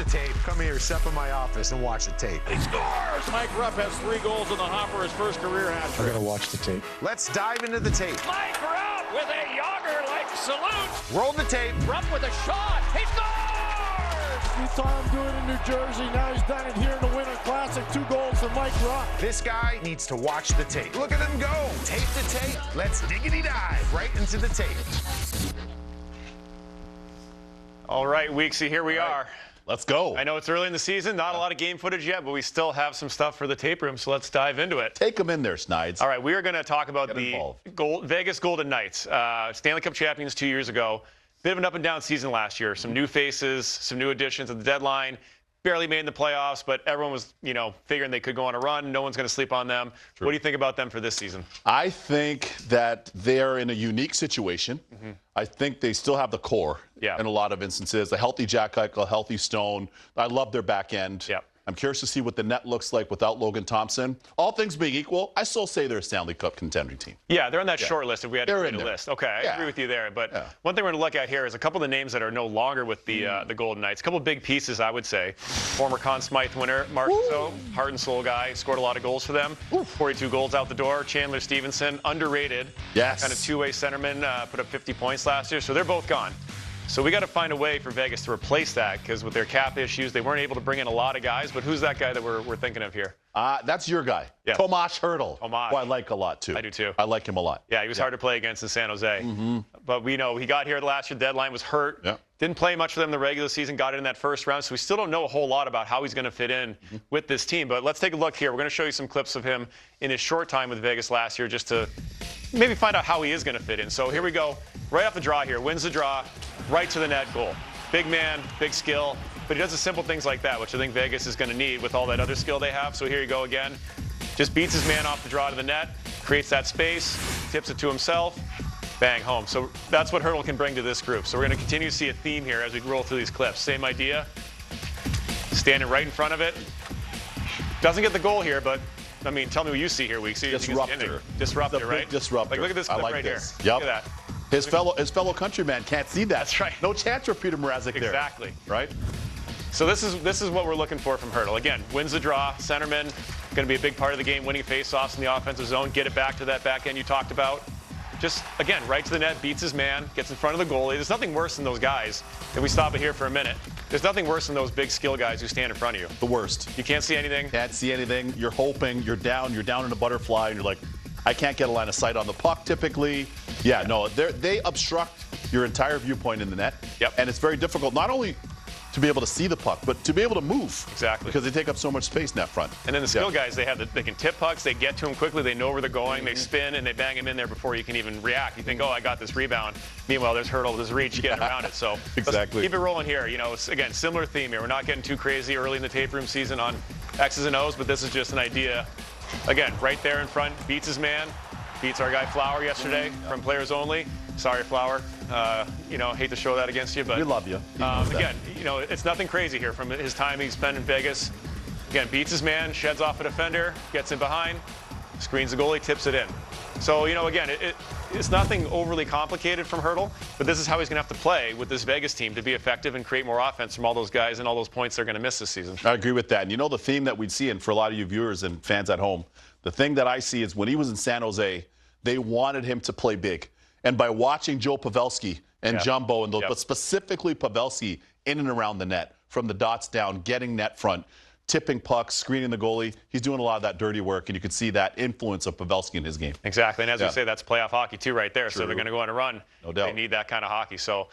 the tape. Come here, step in my office and watch the tape. He scores! Mike Rupp has 3 goals in the hopper, his first career hat-trick. I gotta watch the tape. Let's dive into the tape. Mike Rupp with a Yager-like salute. Roll the tape. Rupp with a shot. He scores! You saw him do it in New Jersey. Now he's done it here in the Winter Classic. 2 goals for Mike Rupp. This guy needs to watch the tape. Look at him go. Tape to tape. Let's diggity dive right into the tape. All right, Weeksy, here we are. Let's go. I know it's early in the season, not a lot of game footage yet, but we still have some stuff for the tape room, so let's dive into it. Take them in there, Schneiders. All right, we are going to talk about Get the involved. Vegas Golden Knights, Stanley Cup champions 2 years ago. Bit of an up-and-down season last year. Some new faces, some new additions at the deadline. Barely made the playoffs, but everyone was, figuring they could go on a run. No one's going to sleep on them. True. What do you think about them for this season? I think that they're in a unique situation. I think they still have the core in a lot of instances. A healthy Jack Eichel, a healthy Stone. I love their back end. Yep. I'm curious to see what the net looks like without Logan Thompson. All things being equal, I still say they're a Stanley Cup contending team. Yeah, they're on that short list if we had to create a list. Okay, I agree with you there. But one thing we're going to look at here is a couple of the names that are no longer with the Golden Knights. A couple of big pieces, I would say. Former Conn Smythe winner, Mark Rousseau, heart and soul guy, scored a lot of goals for them. 42 goals out the door. Chandler Stevenson, underrated. Yes. Kind of two-way centerman, put up 50 points last year. So they're both gone. So we got to find a way for Vegas to replace that because with their cap issues, they weren't able to bring in a lot of guys. But who's that guy that we're thinking of here? That's your guy, yeah. Tomas Hertl. Tomas. Who I like a lot, too. I do, too. I like him a lot. Yeah, he was hard to play against in San Jose. But we know he got here last year. Deadline was hurt. Yeah. Didn't play much for them in the regular season. Got it in that first round. So we still don't know a whole lot about how he's going to fit in with this team. But let's take a look here. We're going to show you some clips of him in his short time with Vegas last year just to maybe find out how he is going to fit in. So here we go. Right off the draw here. Wins the draw. Right to the net goal. Big man, big skill. But he does the simple things like that, which I think Vegas is going to need with all that other skill they have. So here you go again. Just beats his man off the draw to the net, creates that space, tips it to himself, bang, home. So that's what Hertl can bring to this group. So we're going to continue to see a theme here as we roll through these clips. Same idea. Standing right in front of it. Doesn't get the goal here, but, I mean, tell me what you see here, Weeksy. Disruptor. Disruptor, right? Disruptor. Like, look at this clip right here. Yep. Look at that. His fellow countryman can't see that. That's right. No chance for Peter Mrazek there. Exactly. Right? So this is what we're looking for from Hertl. Again, wins the draw, centerman, going to be a big part of the game, winning faceoffs in the offensive zone, get it back to that back end you talked about. Just, again, right to the net, beats his man, gets in front of the goalie. There's nothing worse than those guys. If we stop it here for a minute, there's nothing worse than those big skill guys who stand in front of you. The worst. You can't see anything. Can't see anything. You're hoping. You're down in a butterfly, and you're like, I can't get a line of sight on the puck typically. Yeah, no, they obstruct your entire viewpoint in the net. Yep. And it's very difficult not only to be able to see the puck, but to be able to move. Exactly. Because they take up so much space in that front. And then the skill guys, they can tip pucks, they get to them quickly, they know where they're going, they spin, and they bang him in there before you can even react. You think, oh, I got this rebound. Meanwhile, there's Hertl, there's reach, getting around it. So exactly. Let's keep it rolling here. It's, again, similar theme here. We're not getting too crazy early in the tape room season on X's and O's, but this is just an idea. Again, right there in front, beats his man. Beats our guy Flower yesterday from Players Only. Sorry, Flower. Hate to show that against you, but we love you. Again, it's nothing crazy here from his time he's spent in Vegas. Again, beats his man, sheds off a defender, gets in behind, screens the goalie, tips it in. So, again, it's nothing overly complicated from Hertl, but this is how he's going to have to play with this Vegas team to be effective and create more offense from all those guys and all those points they're going to miss this season. I agree with that. And the theme that we'd see, and for a lot of you viewers and fans at home, the thing that I see is when he was in San Jose, they wanted him to play big. And by watching Joe Pavelski and Jumbo, and those, but specifically Pavelski in and around the net, from the dots down, getting net front, tipping pucks, screening the goalie, he's doing a lot of that dirty work, and you can see that influence of Pavelski in his game. Exactly, and as we say, that's playoff hockey too right there. True. So they're going to go on a run. No doubt. They need that kind of hockey. So